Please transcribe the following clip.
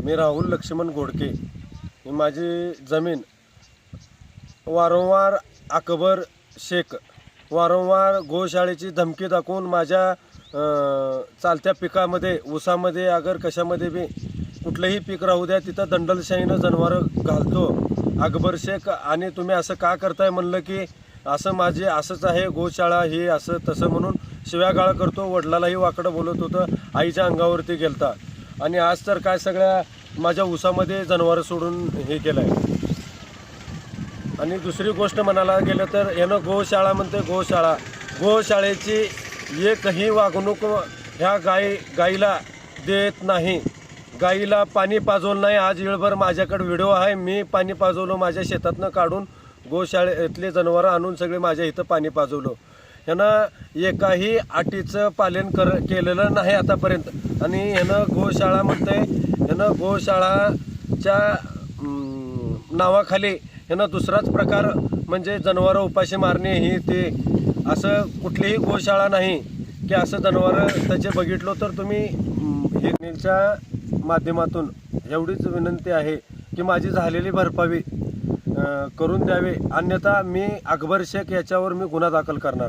मी राहुल लक्ष्मण घोडके. ही माझी जमीन वारंवार अकबर शेख वारंवार गोशाळेची धमकी दाखवून माझ्या चालत्या पिकामध्ये ऊसामध्ये अगर कशामध्ये बी कुठलंही पीक राहू द्या तिथं दंडलशाहीनं जनावरं घालतो अकबर शेख. आणि तुम्ही असं का करताय म्हणलं की असं माझे असंच आहे गोशाळा हे असं तसं म्हणून शिव्यागाळ करतो. वडिलालाही वाकडं बोलत होतं, आईच्या अंगावरती गेलता. आणि आज तर काय सगळ्या माझ्या ऊसामध्ये जनावरं सोडून हे केलं आहे. आणि दुसरी गोष्ट म्हणायला गेलं तर यानं गोशाळा म्हणते गोशाळा. गोशाळेची एकही वागणूक ह्या गाईला देत नाही. गाईला पाणी पाजवलं नाही. आज वेळभर माझ्याकडे व्हिडिओ आहे, मी पाणी पाजवलं माझ्या शेतातनं काढून गोशाळेतले जनावरं आणून सगळे माझ्या इथं पाणी पाजवलं. ह्यानं एकाही अटीचं पालन केलेलं नाही आतापर्यंत. आणि ह्यानं गोशाळा म्हणतंय, ह्यानं गोशाळाच्या नावाखाली ह्यानं दुसराच प्रकार म्हणजे जनावरं उपाशी मारणे ही ते. असं कुठलीही गोशाळा नाही की असं जनावरं त्याचे बघितलो तर तुम्ही हे न्यूजच्या माध्यमातून एवढीच विनंती आहे की माझी झालेली भरपाई करून द्यावे, अन्यथा मी अकबर शेख याच्यावर मी गुन्हा दाखल करणार आहे.